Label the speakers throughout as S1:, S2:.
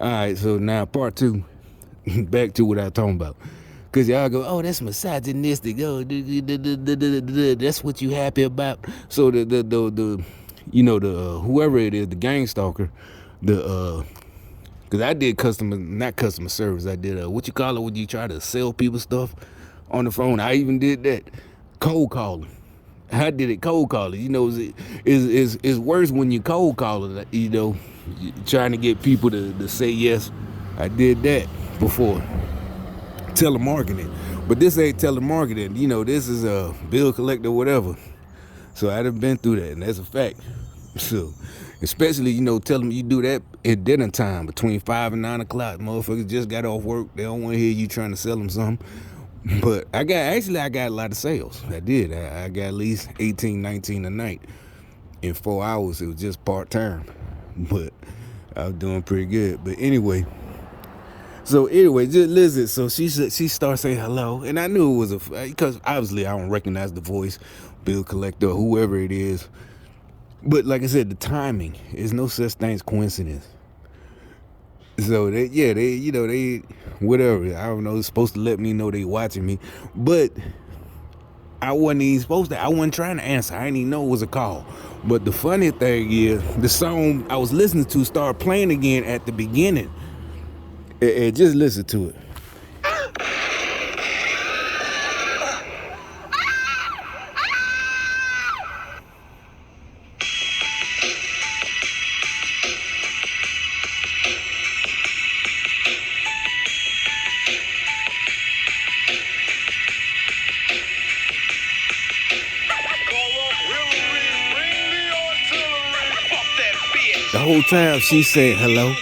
S1: All right, so now part two. Back to what I was talking about. Cause y'all go, oh, that's misogynistic. Oh, that's what you happy about. So the whoever it is, the gang stalker, cause I did not customer service. I did what you call it when you try to sell people stuff on the phone. I even did that, cold calling. I did it cold calling. It's worse when you cold calling. Trying to get people to say yes. I did that before. Telemarketing, but this ain't telemarketing. This is a bill collector, whatever. So I done been through that, and that's a fact. So, especially tell them you do that at dinner time between 5 and 9 o'clock. Motherfuckers just got off work. They don't want to hear you trying to sell them something. But I got a lot of sales. I did. I got at least 18, 19 a night in 4 hours. It was just part time, but I was doing pretty good. But anyway. So anyway, just listen. So she starts saying hello, and I knew it was because obviously I don't recognize the voice, bill collector, whoever it is. But like I said, the timing is no such thing as coincidence. So they whatever. I don't know. It's supposed to let me know they watching me, but I wasn't even supposed to. I wasn't trying to answer. I didn't even know it was a call. But the funny thing is, the song I was listening to started playing again at the beginning. Just listen to it. The whole time she said hello.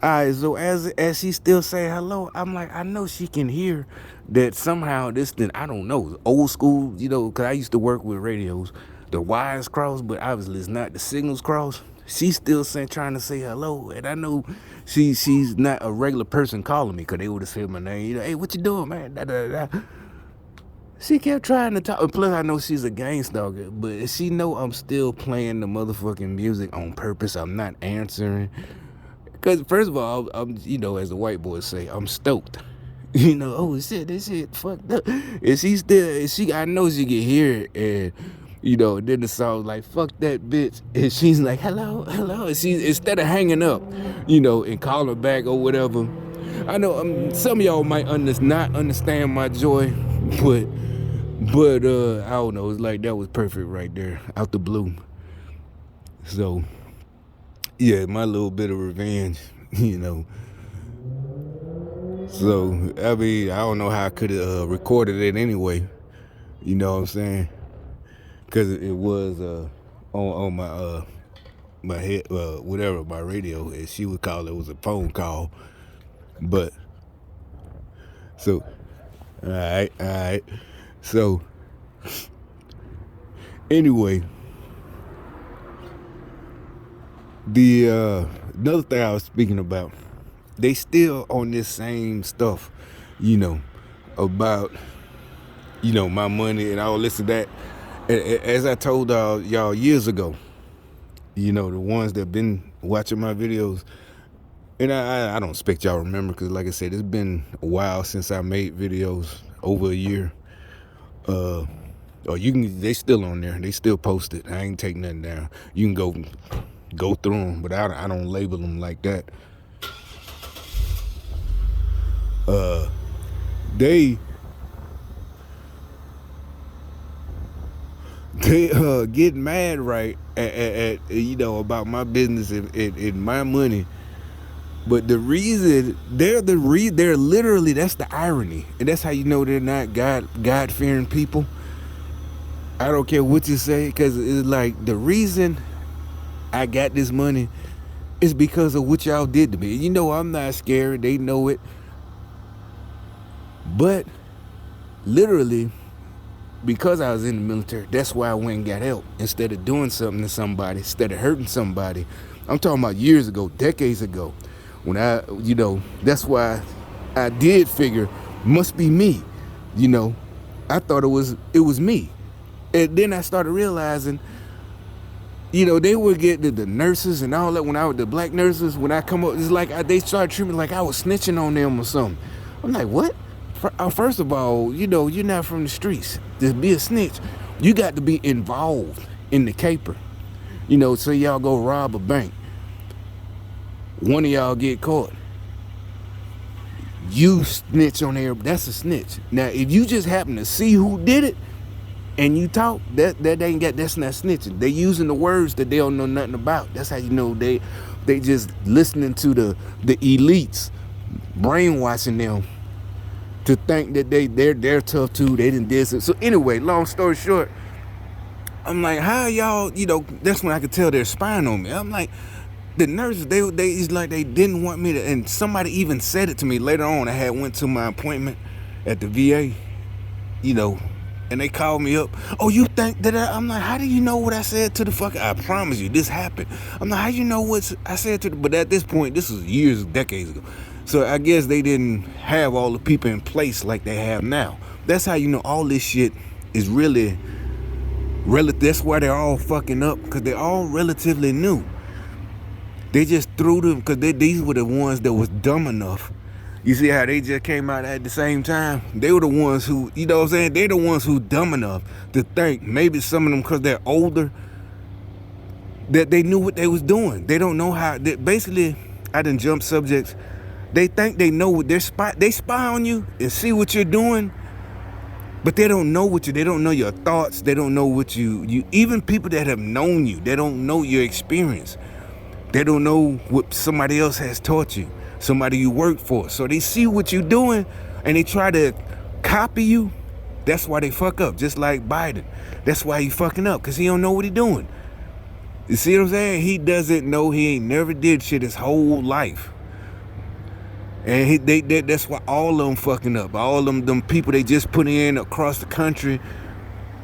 S1: Alright, so as she still say hello, I'm like, I know she can hear that somehow this thing, I don't know, old school, because I used to work with radios, the wires cross, but obviously it's not the signals cross. She's still trying to say hello, and I know she's not a regular person calling me, because they would have said my name, hey, what you doing, man? Da, da, da. She kept trying to talk, and plus I know she's a gang stalker, but she know I'm still playing the motherfucking music on purpose. I'm not answering. Because first of all, I'm, as the white boys say, I'm stoked. Oh shit, this shit fucked up. And I know she can hear it, and then the song like, fuck that bitch. And she's like, hello. And she's, instead of hanging up, and calling back or whatever. I know some of y'all might not understand my joy, but I don't know, it's like that was perfect right there, out the blue. So yeah, my little bit of revenge, So, I mean, I don't know how I could have recorded it anyway. You know what I'm saying? Because it was on my head, whatever, my radio. And she would call it was a phone call. But, so, all right. So, anyway. The another thing I was speaking about, they still on this same stuff, about my money and all this and that. As I told y'all years ago, the ones that been watching my videos, and I don't expect y'all remember, because like I said, it's been a while since I made videos, over a year. They still on there, they still posted. I ain't taking nothing down. You can go through them, but I don't label them like that. They get mad right at about my business and my money, but the reason they're literally, that's the irony, and that's how they're not God-fearing people. I don't care what you say, because it's like the reason I got this money is because of what y'all did to me. I'm not scared. They know it. But literally, because I was in the military, that's why I went and got help. Instead of doing something to somebody, instead of hurting somebody. I'm talking about years ago, decades ago. When that's why I did figure, must be me. I thought it was me. And then I started realizing, they would get the nurses and all that. When I was the black nurses, when I come up, it's like they started treating me like I was snitching on them or something. I'm like, what? First of all, you're not from the streets. To be a snitch, you got to be involved in the caper. So y'all go rob a bank. One of y'all get caught. You snitch on there. That's a snitch. Now, if you just happen to see who did it and you talk, that's not snitching. They using the words that they don't know nothing about. That's how you know they just listening to the elites, brainwashing them to think that they're tough too. They didn't did it. So anyway, long story short, I'm like, how y'all? That's when I could tell they're spying on me. I'm like, the nurses, it's like they didn't want me to, and somebody even said it to me later on. I had went to my appointment at the VA, and they called me up. Oh, you think that I'm like, how do you know what I said to the fucker? I promise you, this happened. I'm like, how you know what I said to the, but at this point, this was decades ago. So I guess they didn't have all the people in place like they have now. That's how you know all this shit is really, that's why they're all fucking up, because they're all relatively new. They just threw them because these were the ones that was dumb enough. You see how they just came out at the same time? They were the ones who, you know what I'm saying? They're the ones who dumb enough to think maybe some of them, because they're older, that they knew what they was doing. They don't know how. Basically, I done jumped subjects. They think they know what they spy on you and see what you're doing, but they don't know they don't know your thoughts. They don't know what you even people that have known you, they don't know your experience. They don't know what somebody else has taught you, somebody you work for. So they see what you're doing and they try to copy you. That's why they fuck up, just like Biden. That's why he fucking up, because he don't know what he doing. You see what I'm saying? He doesn't know. He ain't never did shit his whole life. And that's why all of them fucking up. All of them people they just put in across the country,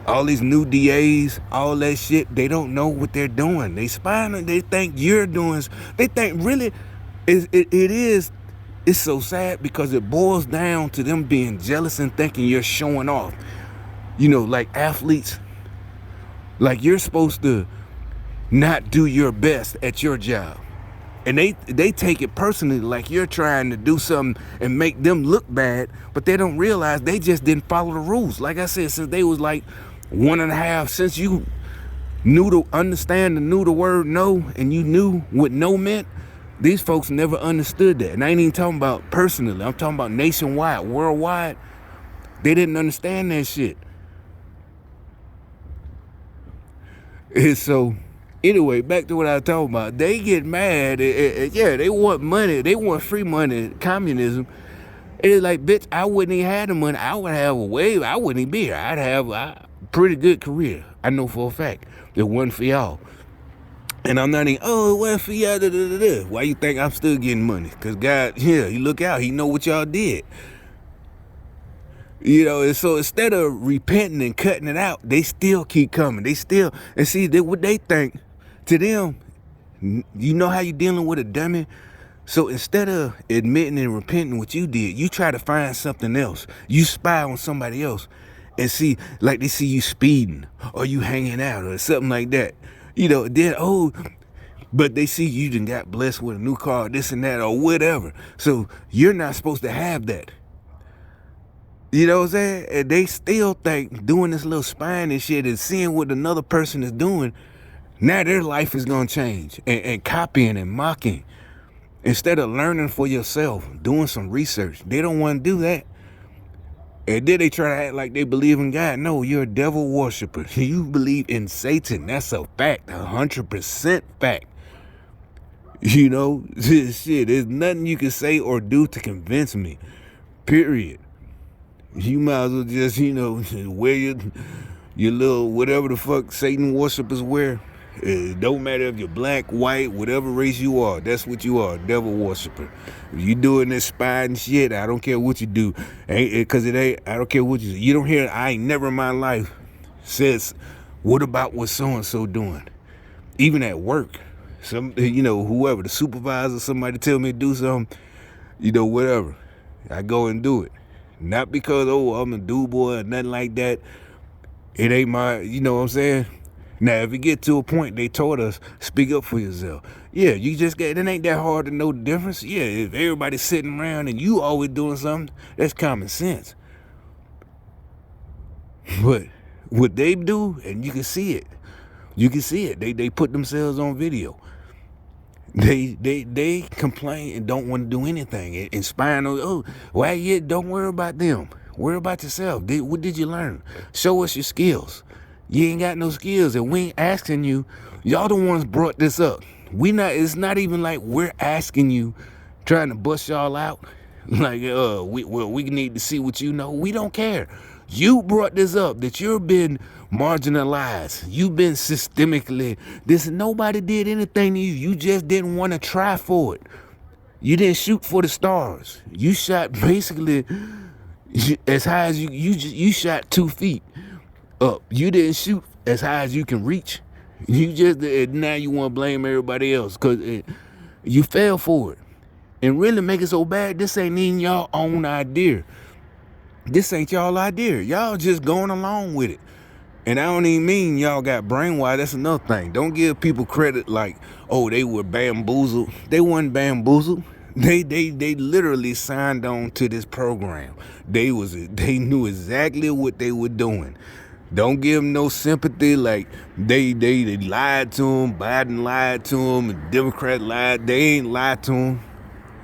S1: all these new DAs, all that shit, they don't know what they're doing. They spying on, they think you're doing, they think really, it's so sad because it boils down to them being jealous and thinking you're showing off. Like athletes, like you're supposed to not do your best at your job. And they take it personally, like you're trying to do something and make them look bad, but they don't realize they just didn't follow the rules. Like I said, since they was like 1.5, since you knew the word no, and you knew what no meant, these folks never understood that. And I ain't even talking about personally. I'm talking about nationwide, worldwide. They didn't understand that shit. And so, anyway, back to what I was talking about. They get mad. Yeah, they want money. They want free money, communism. It's like, bitch, I wouldn't even have the money. I would have a wave. I wouldn't even be here. I'd have a pretty good career. I know for a fact. It wasn't for y'all. And I'm not even, it wasn't for y'all. Why you think I'm still getting money? Because God, he look out. He know what y'all did. And so instead of repenting and cutting it out, they still keep coming. They still, and see, what they think, to them, you know how you dealing with a dummy? So instead of admitting and repenting what you did, you try to find something else. You spy on somebody else and see, like they see you speeding or you hanging out or something like that. But they see you done got blessed with a new car, this and that, or whatever. So you're not supposed to have that. You know what I'm saying? And they still think doing this little spying and shit and seeing what another person is doing, now their life is going to change. And copying and mocking. Instead of learning for yourself, doing some research. They don't want to do that. And then they try to act like they believe in God. No, you're a devil worshiper. You believe in Satan. That's a fact. 100% fact. Shit, there's nothing you can say or do to convince me. Period. You might as well just, wear your little whatever the fuck Satan worshipers wear. It don't matter if you're black, white, whatever race you are. That's what you are, a devil worshiper. If you doing this spying shit, I don't care what you do. Because it ain't, I don't care what you do. You don't hear, I ain't never in my life says, what about what so-and-so doing? Even at work. Whoever, the supervisor, somebody tell me to do something, whatever. I go and do it. Not because, I'm a dude boy or nothing like that. It ain't my, you know what I'm saying? Now, if it get to a point, they told us, speak up for yourself. Yeah, you just it ain't that hard to know the difference. Yeah, if everybody's sitting around and you always doing something, that's common sense. But what they do, and you can see it. You can see it. They put themselves on video. They complain and don't want to do anything. Inspiring, oh, why yet? Don't worry about them. Worry about yourself. What did you learn? Show us your skills. You ain't got no skills, and we ain't asking you. Y'all the ones brought this up. It's not even like we're asking you, trying to bust y'all out. Like, we need to see what you know. We don't care. You brought this up, that you've been marginalized. You've been systemically. Nobody did anything to you. You just didn't want to try for it. You didn't shoot for the stars. You shot basically as high as you shot 2 feet up. You didn't shoot as high as you can reach. You just, now you want to blame everybody else because you fell for it. And really make it so bad, this ain't even y'all own idea. This ain't y'all idea. Y'all just going along with it. And I don't even mean y'all got brainwashed. That's another thing. Don't give people credit like, oh, they were bamboozled. They wasn't bamboozled. They literally signed on to this program. They knew exactly what they were doing. Don't give them no sympathy like they lied to them. Biden lied to them. The Democrat lied. They ain't lied to them.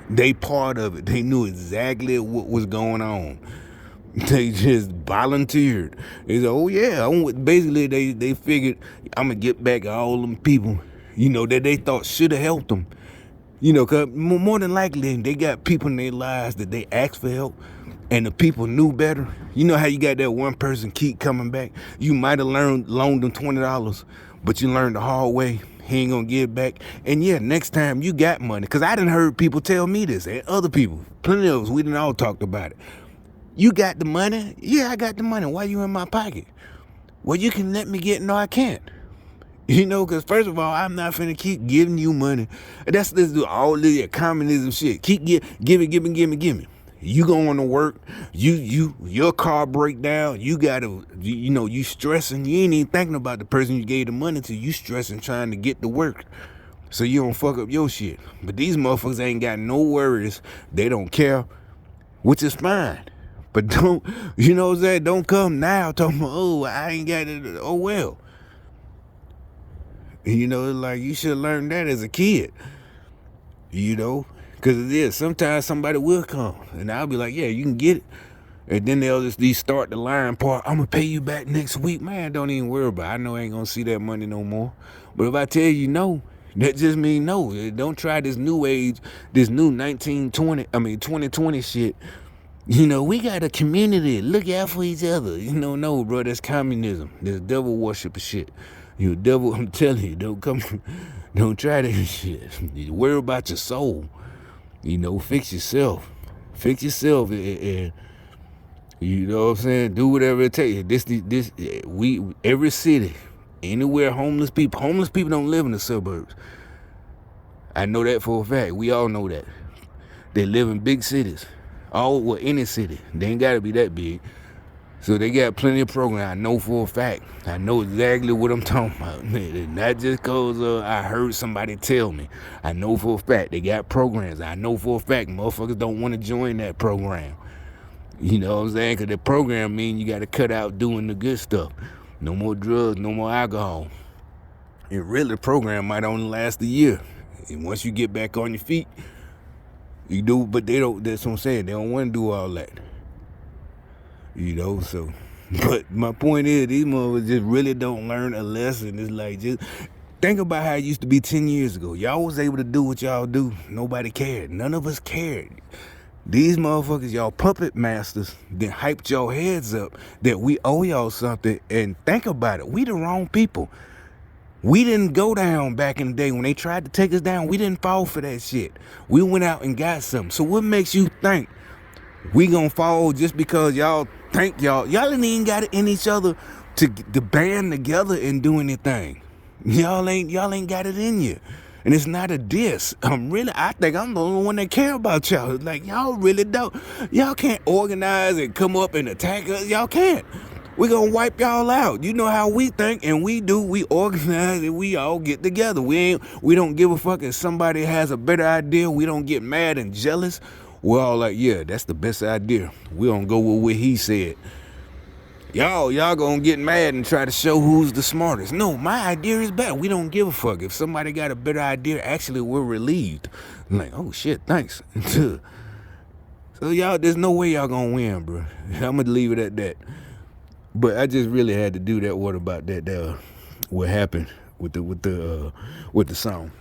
S1: They part of it. They knew exactly what was going on. They just volunteered. They said, oh yeah. Basically, they figured, I'm going to get back at all them people, that they thought should have helped them. Because more than likely, they got people in their lives that they asked for help, and the people knew better. You know how you got that one person keep coming back? You might have loaned them $20, but you learned the hard way. He ain't going to give back. And yeah, next time you got money. Because I done heard people tell me this, and other people. Plenty of us, we done all talked about it. You got the money? Yeah, I got the money. Why you in my pocket? Well, you can let me get. No, I can't. Because first of all, I'm not finna keep giving you money. Let's do all this communism shit. Keep give me. You going to work, your car break down, you gotta, you stressing, you ain't even thinking about the person you gave the money to, you stressing trying to get to work so you don't fuck up your shit. But these motherfuckers ain't got no worries, they don't care, which is fine. But don't, what I'm saying, don't come now talking about, oh, I ain't got it, oh well. It's like you should learn that as a kid, because it is. Sometimes somebody will come, and I'll be like, yeah, you can get it. And then they'll just start the line part. I'm going to pay you back next week. Man, don't even worry about it. I know I ain't going to see that money no more. But if I tell you no, that just means no. Don't try this new age, this new 2020 shit. We got a community. Look out for each other. No, bro, that's communism. That's devil worship shit. Devil, I'm telling you, don't try that shit. You worry about your soul. Fix yourself. Fix yourself, and you know what I'm saying? Do whatever it takes. Every city, anywhere homeless people don't live in the suburbs. I know that for a fact. We all know that. They live in big cities. Any city. They ain't got to be that big. So they got plenty of programs. I know for a fact. I know exactly what I'm talking about. Not just because I heard somebody tell me. I know for a fact they got programs. I know for a fact motherfuckers don't want to join that program. You know what I'm saying? Because the program mean you got to cut out doing the good stuff. No more drugs, no more alcohol. And really, the program might only last a year. And once you get back on your feet, you do. But they don't. That's what I'm saying. They don't want to do all that. So. But my point is, these motherfuckers just really don't learn a lesson. It's like, just think about how it used to be 10 years ago. Y'all was able to do what y'all do. Nobody cared. None of us cared. These motherfuckers, y'all puppet masters, then hyped your heads up that we owe y'all something. And think about it. We the wrong people. We didn't go down back in the day when they tried to take us down. We didn't fall for that shit. We went out and got something. So what makes you think we gonna fall just because y'all think y'all ain't even got it in each other to band together and do anything. Y'all ain't got it in you. And it's not a diss. I think I'm the only one that care about y'all. Like, y'all really don't. Y'all can't organize and come up and attack us. Y'all can't. We gonna wipe y'all out. You know how we think, and we do. We organize and we all get together. We don't give a fuck if somebody has a better idea. We don't get mad and jealous. We're all like, yeah, that's the best idea. We don't go with what he said. Y'all gonna get mad and try to show who's the smartest. No, my idea is better. We don't give a fuck. If somebody got a better idea, actually we're relieved. Like, oh shit, thanks. So y'all, there's no way y'all gonna win, bro. I'm gonna leave it at that. But I just really had to do that. What about that? What happened with the song?